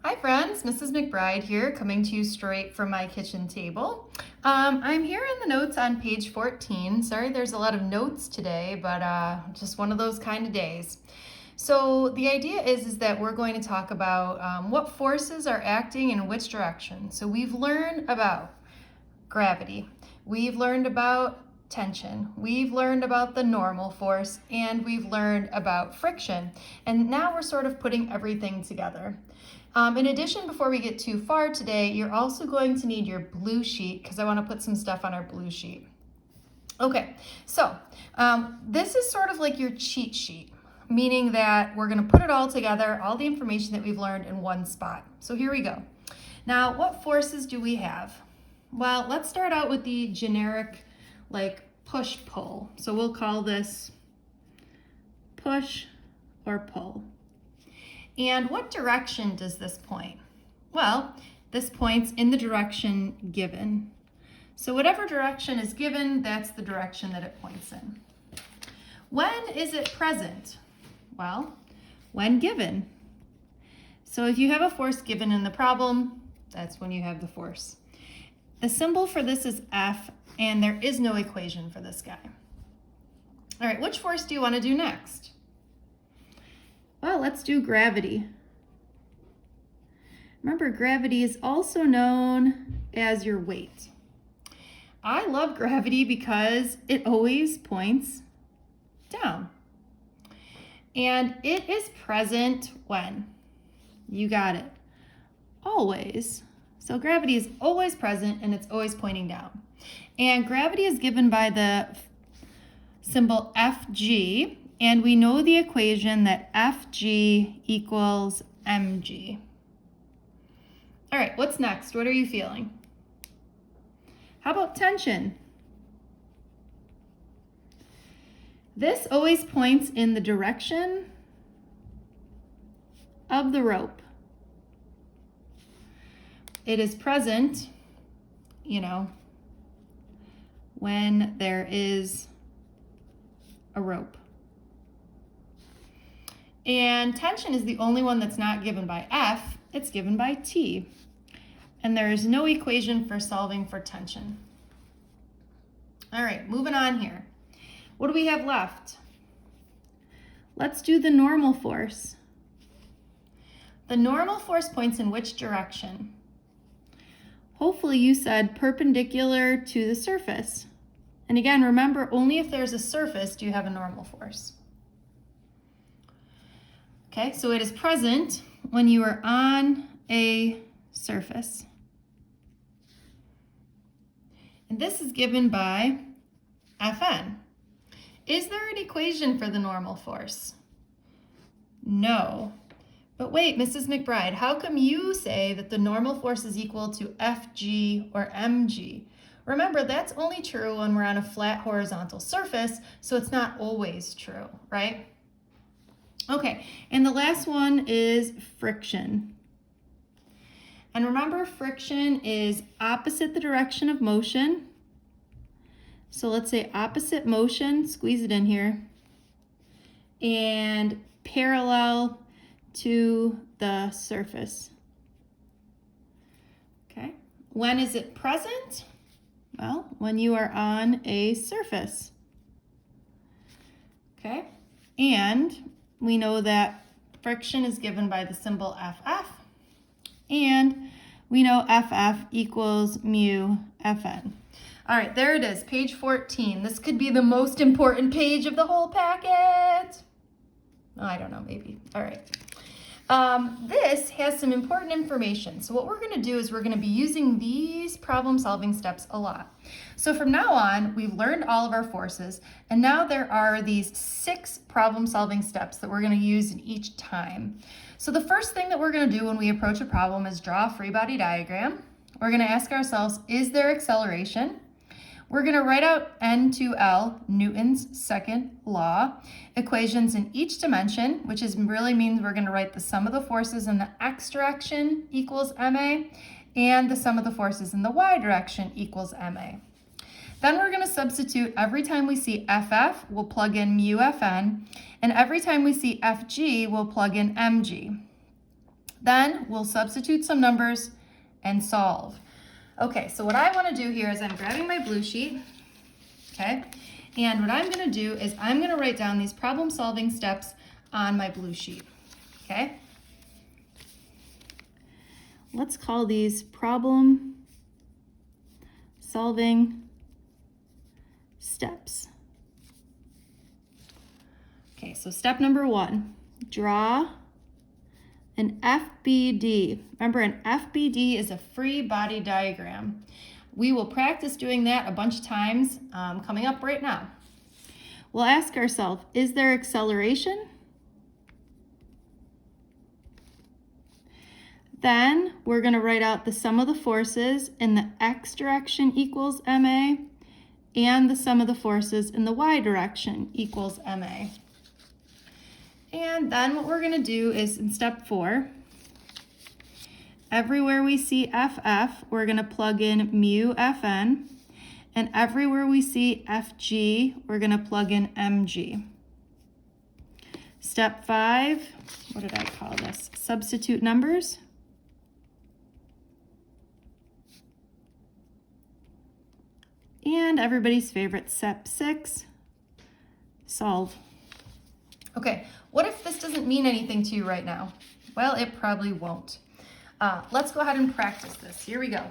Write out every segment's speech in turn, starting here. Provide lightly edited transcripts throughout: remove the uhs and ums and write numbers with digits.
Hi friends, Mrs. McBride here, coming to you straight from my kitchen table. I'm here in the notes on page 14. Sorry there's a lot of notes today, but just one of those kind of days. So the idea is that we're going to talk about what forces are acting in which direction. So we've learned about gravity, we've learned about tension, we've learned about the normal force, and we've learned about friction. And now we're sort of putting everything together. In addition, before we get too far today, you're also going to need your blue sheet because I want to put some stuff on our blue sheet. Okay, so this is sort of like your cheat sheet, meaning that we're going to put it all together, all the information that we've learned in one spot. So here we go. Now, what forces do we have? Well, let's start out with the generic, like push-pull. So we'll call this push or pull. And what direction does this point? Well, this points in the direction given. So whatever direction is given, that's the direction that it points in. When is it present? Well, when given. So if you have a force given in the problem, that's when you have the force. The symbol for this is F, and there is no equation for this guy. All right, which force do you want to do next? Well, let's do gravity. Remember, gravity is also known as your weight. I love gravity because it always points down. And it is present when? You got it. Always. So gravity is always present and it's always pointing down. And gravity is given by the symbol Fg. And we know the equation that Fg equals mg. All right, what's next? What are you feeling? How about tension? This always points in the direction of the rope. It is present, when there is a rope. And tension is the only one that's not given by F, it's given by T. And there is no equation for solving for tension. All right, moving on here. What do we have left? Let's do the normal force. The normal force points in which direction? Hopefully you said perpendicular to the surface. And again, remember, only if there's a surface do you have a normal force. Okay, so it is present when you are on a surface. And this is given by Fn. Is there an equation for the normal force? No. But wait, Mrs. McBride, how come you say that the normal force is equal to Fg or mg? Remember, that's only true when we're on a flat horizontal surface, so it's not always true, right? Okay, and the last one is friction. And remember, friction is opposite the direction of motion. So let's say opposite motion, squeeze it in here, and parallel to the surface. Okay, when is it present? Well, when you are on a surface. Okay, and we know that friction is given by the symbol Ff, and we know Ff equals mu Fn. All right, there it is, page 14. This could be the most important page of the whole packet. I don't know, maybe. All right. This has some important information. So what we're going to do is we're going to be using these problem-solving steps a lot. So from now on, we've learned all of our forces, and now there are these 6 problem-solving steps that we're going to use in each time. So the first thing that we're going to do when we approach a problem is draw a free body diagram. We're going to ask ourselves, is there acceleration? We're going to write out N2L, Newton's second law, equations in each dimension, which really means we're going to write the sum of the forces in the x direction equals ma, and the sum of the forces in the y direction equals ma. Then we're going to substitute every time we see FF, we'll plug in mu Fn, and every time we see Fg, we'll plug in mg. Then we'll substitute some numbers and solve. Okay, so what I want to do here is I'm grabbing my blue sheet, okay? And what I'm going to do is I'm going to write down these problem solving steps on my blue sheet, okay? Let's call these problem solving steps. Okay, so step number 1, draw an FBD. Remember, an FBD is a free body diagram. We will practice doing that a bunch of times coming up right now. We'll ask ourselves, is there acceleration? Then we're going to write out the sum of the forces in the x direction equals ma, and the sum of the forces in the y direction equals ma. And then what we're going to do is in step 4, everywhere we see FF, we're going to plug in mu Fn, and everywhere we see FG, we're going to plug in mg. Step 5, what did I call this? Substitute numbers. And everybody's favorite, step 6, solve. Okay, what if this doesn't mean anything to you right now? Well, it probably won't. Let's go ahead and practice this. Here we go.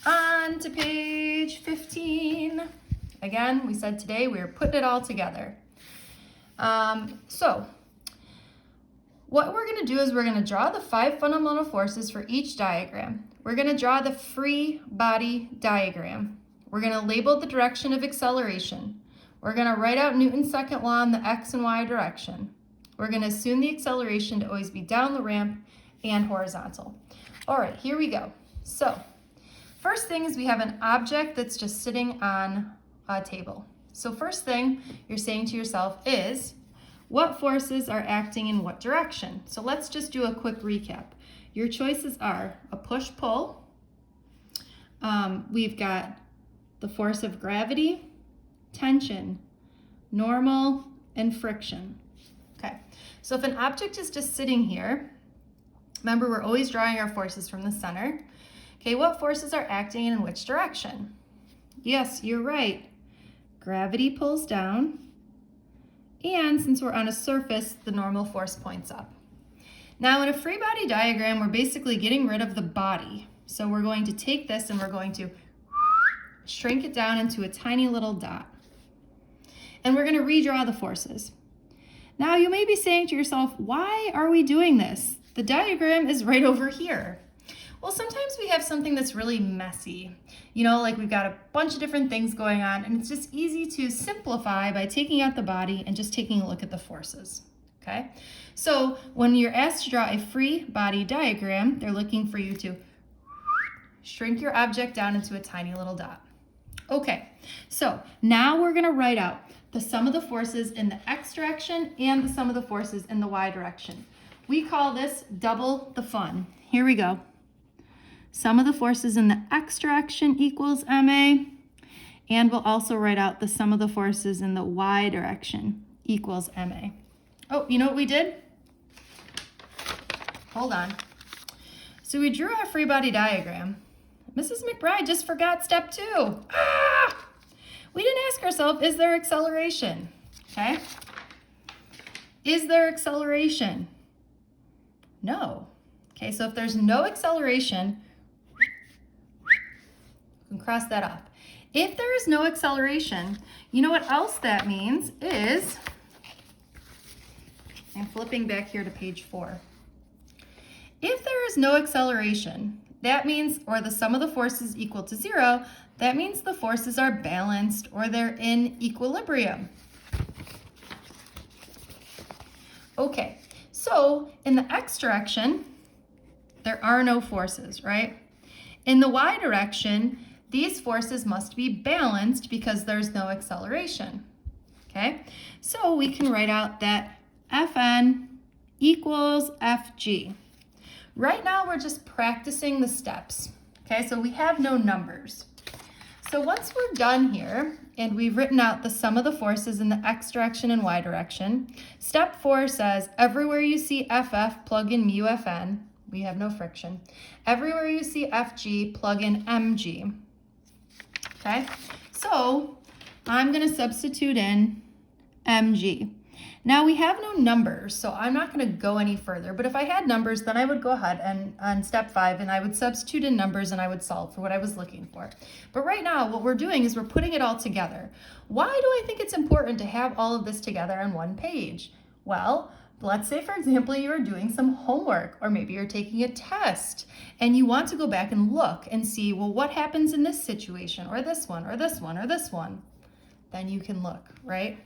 On to page 15. Again, we said today we are putting it all together. So what we're going to do is we're going to draw the 5 fundamental forces for each diagram. We're going to draw the free body diagram. We're going to label the direction of acceleration. We're going to write out Newton's second law in the x and y direction. We're going to assume the acceleration to always be down the ramp and horizontal. All right, here we go. So first thing is we have an object that's just sitting on a table. So first thing you're saying to yourself is, what forces are acting in what direction? So let's just do a quick recap. Your choices are a push-pull. We've got the force of gravity, tension, normal, and friction. Okay, so if an object is just sitting here, remember we're always drawing our forces from the center. Okay, what forces are acting in which direction? Yes, you're right. Gravity pulls down, and since we're on a surface, the normal force points up. Now in a free body diagram, we're basically getting rid of the body. So we're going to take this and we're going to shrink it down into a tiny little dot. And we're going to redraw the forces. Now you may be saying to yourself, why are we doing this? The diagram is right over here. Well, sometimes we have something that's really messy. You know, like we've got a bunch of different things going on, and it's just easy to simplify by taking out the body and just taking a look at the forces. Okay? So when you're asked to draw a free body diagram, they're looking for you to shrink your object down into a tiny little dot. Okay, so now we're going to write out the sum of the forces in the x direction and the sum of the forces in the y direction. We call this double the fun. Here we go. Sum of the forces in the x direction equals ma, and we'll also write out the sum of the forces in the y direction equals ma. Oh, you know what we did? Hold on. So we drew our free body diagram. Mrs. McBride just forgot step 2. We didn't ask ourselves, is there acceleration? Okay. Is there acceleration? No. Okay, so if there's no acceleration, you can cross that off. If there is no acceleration, you know what else that means is, I'm flipping back here to page 4. If there is no acceleration, that means, or the sum of the forces equal to 0, that means the forces are balanced or they're in equilibrium. Okay, so in the x direction, there are no forces, right? In the y direction, these forces must be balanced because there's no acceleration. Okay, so we can write out that Fn equals Fg. Right now, we're just practicing the steps. Okay, so we have no numbers. So once we're done here and we've written out the sum of the forces in the x direction and y direction, step 4 says everywhere you see FF, plug in mu Fn. We have no friction. Everywhere you see FG, plug in mg. Okay, so I'm going to substitute in mg. Now we have no numbers, so I'm not going to go any further, but if I had numbers, then I would go ahead and on step 5 and I would substitute in numbers and I would solve for what I was looking for. But right now what we're doing is we're putting it all together. Why do I think it's important to have all of this together on one page? Well, let's say, for example, you're doing some homework, or maybe you're taking a test, and you want to go back and look and see, well, what happens in this situation, or this one, or this one, or this one? Then you can look, right?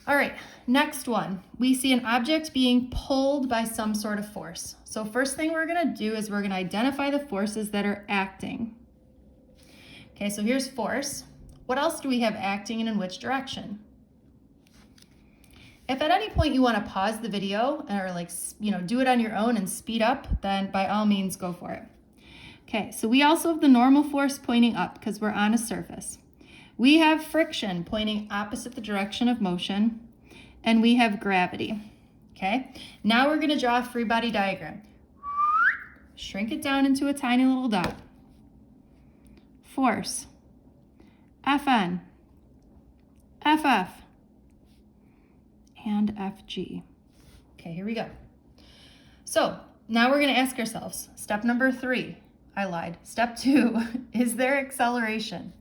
All right, next one. We see an object being pulled by some sort of force. So first thing we're gonna do is we're gonna identify the forces that are acting. Okay, so here's force. What else do we have acting and in which direction? If at any point you want to pause the video or do it on your own and speed up, then by all means go for it. Okay, so we also have the normal force pointing up because we're on a surface. We have friction pointing opposite the direction of motion, and we have gravity. Okay, now we're going to draw a free body diagram. Shrink it down into a tiny little dot. Force, Fn, FF, and FG. Okay, here we go. So now we're going to ask ourselves, step number 3, I lied. Step 2, is there acceleration?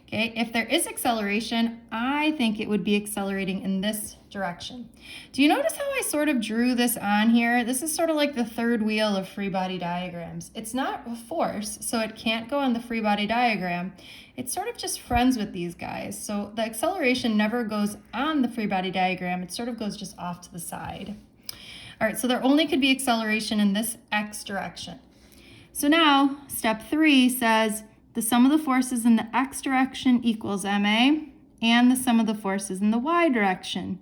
Okay, if there is acceleration, I think it would be accelerating in this direction. Do you notice how I sort of drew this on here? This is sort of like the third wheel of free body diagrams. It's not a force, so it can't go on the free body diagram. It's sort of just friends with these guys. So the acceleration never goes on the free body diagram. It sort of goes just off to the side. All right, so there only could be acceleration in this x direction. So now step 3 says the sum of the forces in the x direction equals ma, and the sum of the forces in the y direction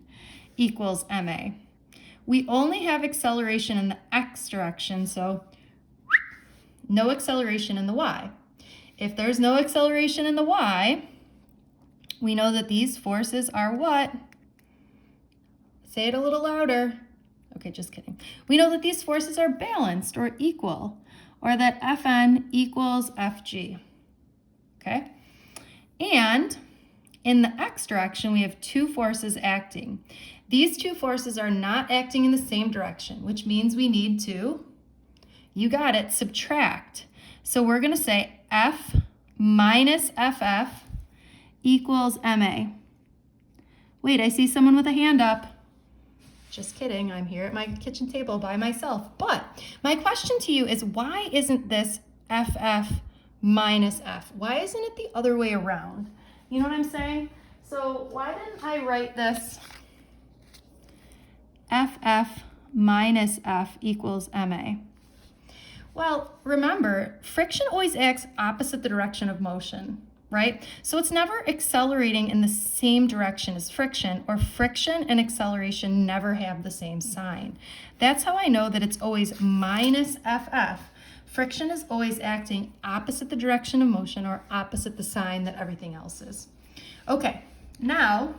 equals ma. We only have acceleration in the x direction, so no acceleration in the y. If there's no acceleration in the y, we know that these forces are what? Say it a little louder. Okay, just kidding. We know that these forces are balanced or equal, or that Fn equals Fg. Okay? And in the x direction, we have 2 forces acting. These 2 forces are not acting in the same direction, which means we need to, you got it, subtract. So we're going to say F minus FF equals MA. Wait, I see someone with a hand up. Just kidding, I'm here at my kitchen table by myself. But my question to you is, why isn't this FF minus F? Why isn't it the other way around? You know what I'm saying? So why didn't I write this FF minus F equals MA? Well, remember, friction always acts opposite the direction of motion, right? So it's never accelerating in the same direction as friction, or friction and acceleration never have the same sign. That's how I know that it's always minus FF. Friction is always acting opposite the direction of motion, or opposite the sign that everything else is. Okay, now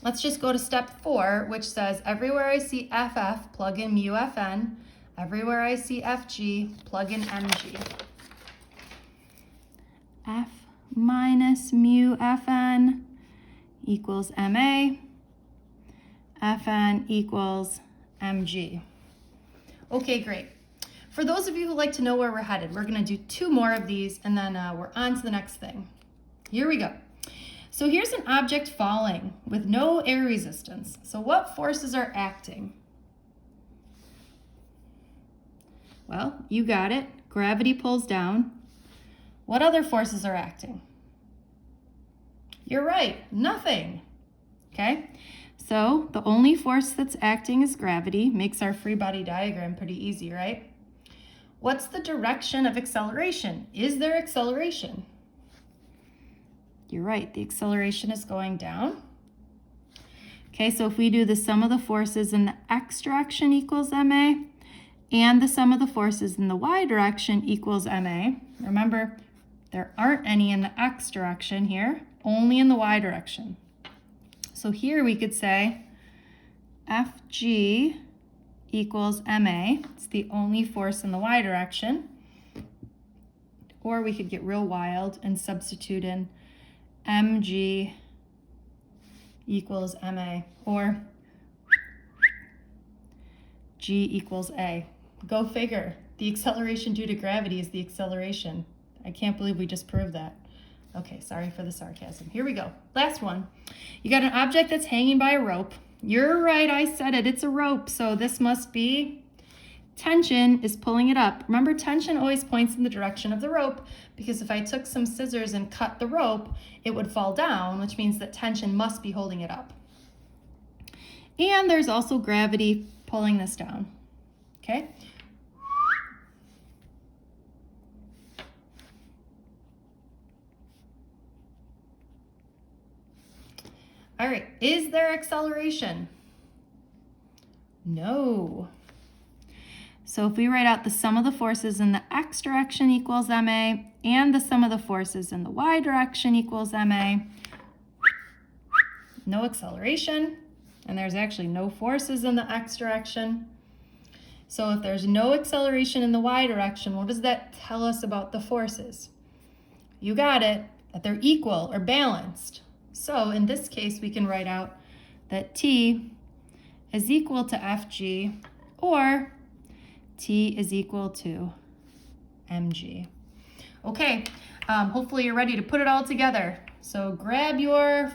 let's just go to step 4, which says everywhere I see FF, plug in mu Fn. Everywhere I see Fg, plug in mg. F minus mu Fn equals ma. Fn equals mg. Okay, great. For those of you who like to know where we're headed, we're going to do 2 more of these, and then we're on to the next thing. Here we go. So here's an object falling with no air resistance. So what forces are acting? Well, you got it. Gravity pulls down. What other forces are acting? You're right, nothing. Okay, so the only force that's acting is gravity. Makes our free body diagram pretty easy, right? What's the direction of acceleration? Is there acceleration? You're right, the acceleration is going down. Okay, so if we do the sum of the forces in the x direction equals ma, and the sum of the forces in the y direction equals ma. Remember, There aren't any in the x direction here, only in the y direction. So here we could say Fg equals ma. It's the only force in the y direction. Or we could get real wild and substitute in mg equals ma, or g equals a. Go figure. The acceleration due to gravity is the acceleration. I can't believe we just proved that. Okay, sorry for the sarcasm. Here we go. Last one. You got an object that's hanging by a rope. You're right, I said it. It's a rope, so this must be tension is pulling it up. Remember, tension always points in the direction of the rope, because if I took some scissors and cut the rope, it would fall down, which means that tension must be holding it up. And there's also gravity pulling this down. Okay? All right, is there acceleration? No. So if we write out the sum of the forces in the x direction equals ma, and the sum of the forces in the y direction equals ma, no acceleration, and there's actually no forces in the x direction. So if there's no acceleration in the y direction, what does that tell us about the forces? You got it, that they're equal or balanced. So in this case, we can write out that T is equal to Fg, or T is equal to mg. Okay, hopefully you're ready to put it all together. So grab your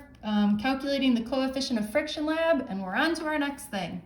calculating the coefficient of friction lab, and we're on to our next thing.